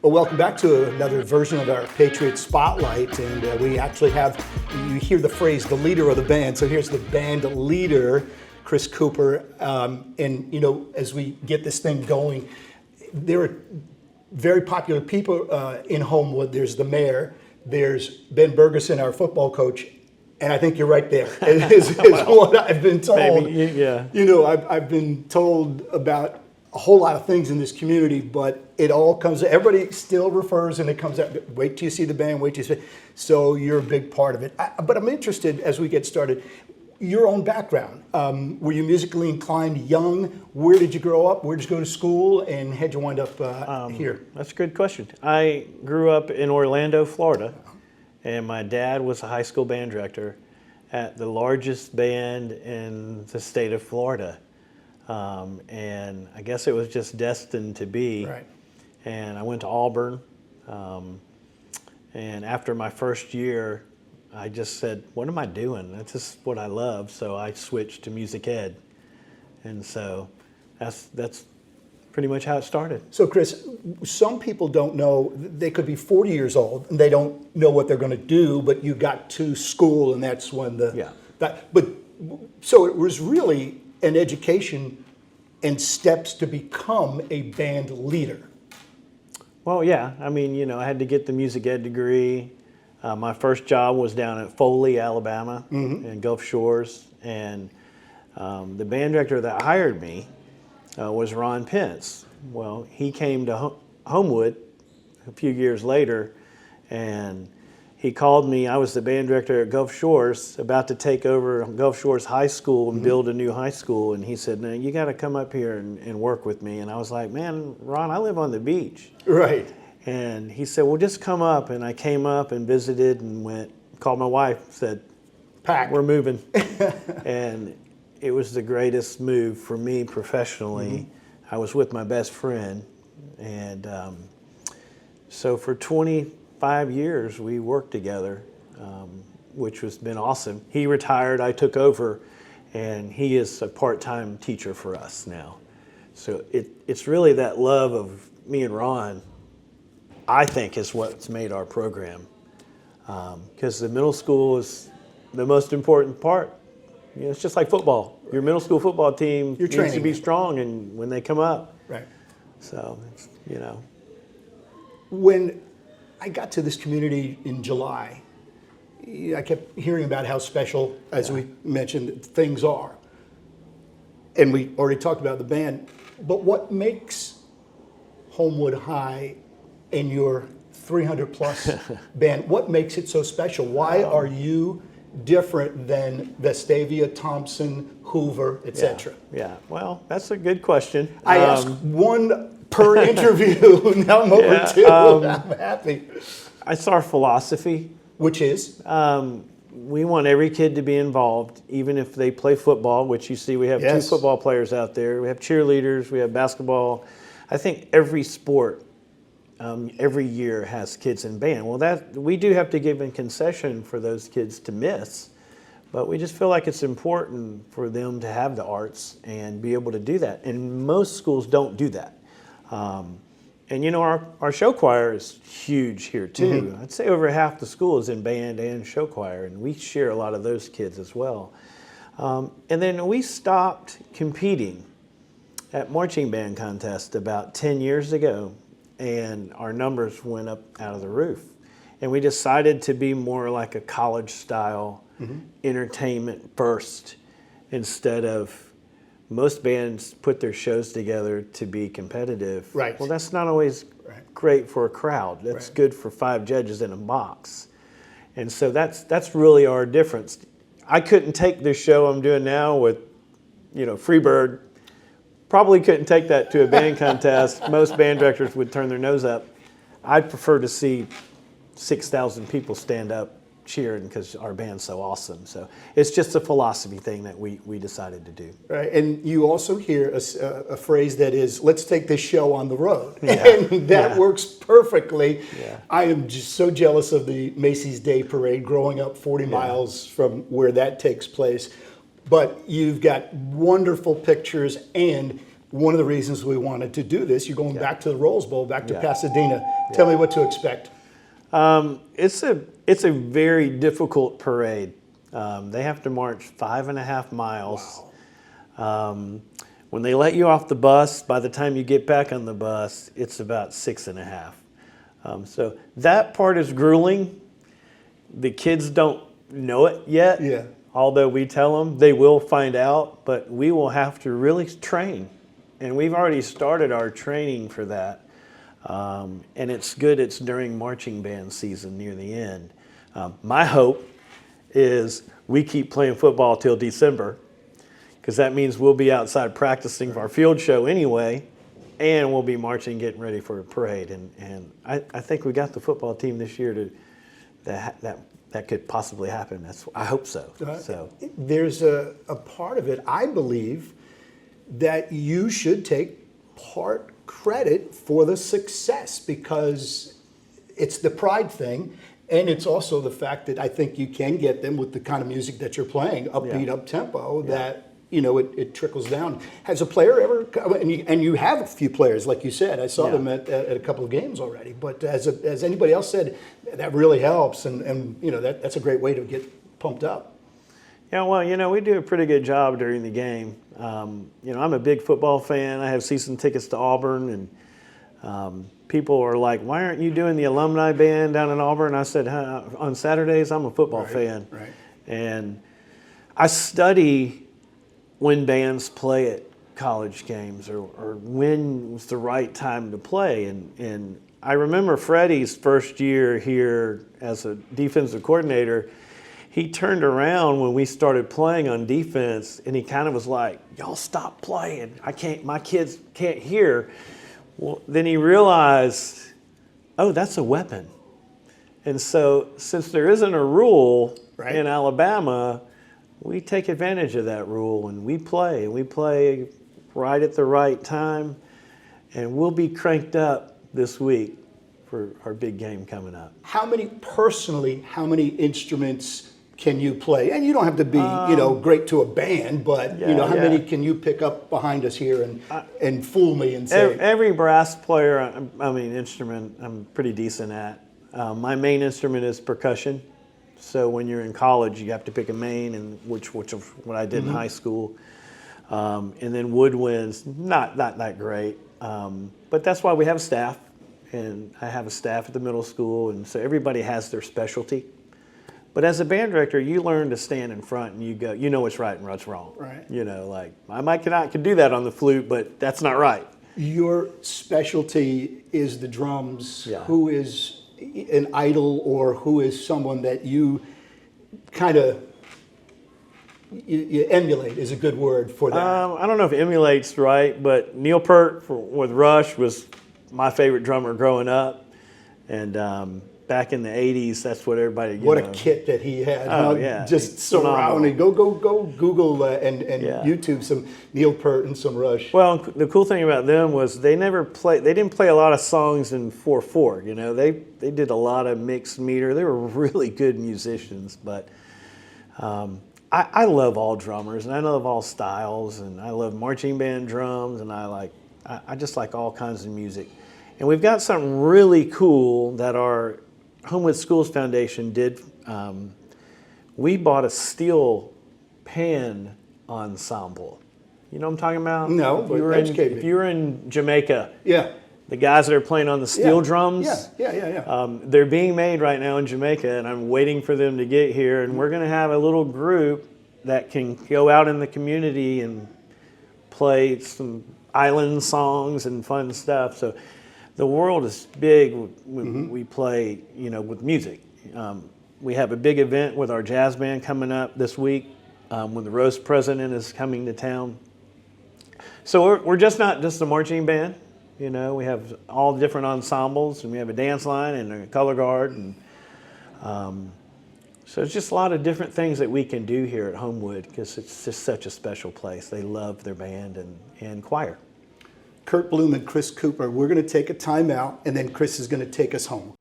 Well, welcome back to another version of our Patriot Spotlight, and we actually have, you hear the phrase, the leader of the band. So here's the band leader, Chris Cooper, and as we get this thing going, there are very popular people in Homewood. There's the mayor, there's Ben Bergeson, our football coach, and I think you're right there. Is what I've been told. Maybe, yeah. I've been told about a whole lot of things in this community, but it all comes, everybody still refers and it comes out, wait till you see the band, wait till you see, so you're a big part of it. But I'm interested, as we get started, your own background. Were you musically inclined young? Where did you grow up? Where did you go to school? And how'd you wind up here? That's a good question. I grew up in Orlando, Florida, and my dad was a high school band director at the largest band in the state of Florida. And I guess it was just destined to be. Right. And I went to Auburn. And after my first year, I just said, what am I doing? That's just what I love. So I switched to music ed. And so that's pretty much how it started. So Chris, some people don't know, they could be 40 years old and they don't know what they're going to do, but you got to school and that's when so it was really an education and steps to become a band leader. Well, yeah. I mean, I had to get the music ed degree. My first job was down at Foley, Alabama, in Gulf Shores. And the band director that hired me was Ron Pence. Well, he came to Homewood a few years later, and he called me. I was the band director at Gulf Shores, about to take over Gulf Shores High School and build a new high school. And he said, "No, you got to come up here and work with me." And I was like, "Man, Ron, I live on the beach." Right. And he said, "Well, just come up." And I came up and visited and called my wife, said, "Pack, we're moving." And it was the greatest move for me professionally. I was with my best friend. And so for 25 years, we worked together, which has been awesome. He retired, I took over, and he is a part-time teacher for us now. So it's really that love of me and Ron, I think, is what's made our program. Because the middle school is the most important part. It's just like football. Your middle school football team needs to be strong, and when they come up. Right. So, When I got to this community in July, I kept hearing about how special, as we mentioned, things are. And we already talked about the band. But what makes Homewood High and your 300 plus band, what makes it so special? Why are you different than Vestavia, Thompson, Hoover, etc.? Yeah, well, that's a good question. I asked one per interview, now I'm over two. I'm happy. It's our philosophy. Which is? We want every kid to be involved, even if they play football, which you see we have 2 football players out there. We have cheerleaders, we have basketball. I think every sport every year has kids in band. Well, we do have to give a concession for those kids to miss, but we just feel like it's important for them to have the arts and be able to do that. And most schools don't do that. And our show choir is huge here too. I'd say over half the school is in band and show choir, and we share a lot of those kids as well. And then we stopped competing at marching band contest about 10 years ago, and our numbers went up out of the roof. And we decided to be more like a college style entertainment first, instead of most bands put their shows together to be competitive. Right. Well, that's not always great for a crowd. That's good for 5 judges in a box. And so that's really our difference. I couldn't take this show I'm doing now with, Freebird. Probably couldn't take that to a band contest. Most band directors would turn their nose up. I'd prefer to see 6,000 people stand up cheering because our band's so awesome. So it's just a philosophy thing that we decided to do. Right, and you also hear a phrase that is, let's take this show on the road. Yeah. And that works perfectly. Yeah. I am just so jealous of the Macy's Day Parade growing up 40 miles from where that takes place. but you've got wonderful pictures, and one of the reasons we wanted to do this, you're going back to the Rose Bowl, back to Pasadena. Tell me what to expect. It's a very difficult parade. They have to march 5.5 miles. Wow. When they let you off the bus, by the time you get back on the bus, it's about 6.5. So that part is grueling. The kids don't know it yet. Yeah. Although we tell them, they will find out, but we will have to really train. And we've already started our training for that. And it's good it's during marching band season near the end. My hope is we keep playing football till December, because that means we'll be outside practicing for our field show anyway, and we'll be marching, getting ready for a parade. And I think we got the football team this year that could possibly happen. I hope so. So there's a part of it, I believe, that you should take part credit for the success, because it's the pride thing, and it's also the fact that I think you can get them with the kind of music that you're playing, upbeat, up-tempo, that it trickles down. Has a player ever, and you have a few players, like you said, I saw them at a couple of games already, but has anybody else said that really helps, and that's a great way to get pumped up? Yeah, well, we do a pretty good job during the game. I'm a big football fan. I have season tickets to Auburn, and people are like, "Why aren't you doing the alumni band down in Auburn?" I said, on Saturdays, I'm a football fan. Right. And I study when bands play at college games, or when was the right time to play. And I remember Freddie's first year here as a defensive coordinator. He turned around when we started playing on defense, and he kind of was like, "Y'all stop playing. My kids can't hear." Well, then he realized, oh, that's a weapon. And so since there isn't a rule in Alabama, we take advantage of that rule, and we play right at the right time, and we'll be cranked up this week for our big game coming up. How many instruments can you play? And you don't have to be, great to a band, but how many can you pick up behind us here and fool me and say? Every brass player, instrument, I'm pretty decent at. My main instrument is percussion. So when you're in college, you have to pick a main, and which is what I did in high school. And then woodwinds, not that great, but that's why we have staff, and I have a staff at the middle school, and so everybody has their specialty. But as a band director, you learn to stand in front and you know what's right and what's wrong. Right. I could do that on the flute, but that's not right. Your specialty is the drums. Yeah. Who is an idol, or who is someone that you kind of you emulate is a good word for that? I don't know if emulate's right, but Neil Peart with Rush was my favorite drummer growing up. And back in the 80s, that's what everybody... What a kit that he had. Oh, yeah. Just surrounded. Go Google and YouTube some Neil Peart and some Rush. Well, the cool thing about them was they didn't play a lot of songs in 4/4. They did a lot of mixed meter. They were really good musicians, but I love all drummers, and I love all styles, and I love marching band drums, and I just like all kinds of music. And we've got something really cool that our Homewood Schools Foundation did. We bought a steel pan ensemble. You know what I'm talking about? No, but educate me. If you were in Jamaica, the guys that are playing on the steel drums, they're being made right now in Jamaica, and I'm waiting for them to get here. And we're going to have a little group that can go out in the community and play some island songs and fun stuff. So the world is big when we play, with music. We have a big event with our jazz band coming up this week when the roast president is coming to town. So we're just not just a marching band. We have all different ensembles, and we have a dance line and a color guard. And so it's just a lot of different things that we can do here at Homewood, because it's just such a special place. They love their band and choir. Curt Bloom and Chris Cooper, we're going to take a timeout, and then Chris is going to take us home.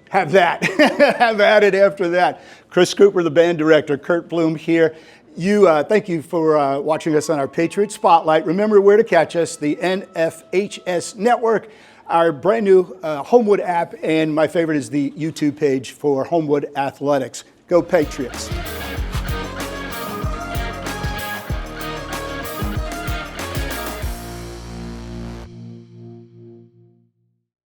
have that. Have at it after that. Chris Cooper, the band director, Curt Bloom here. Thank you for watching us on our Patriot Spotlight. Remember where to catch us, the NFHS Network, our brand new Homewood app, and my favorite is the YouTube page for Homewood Athletics. Go Patriots.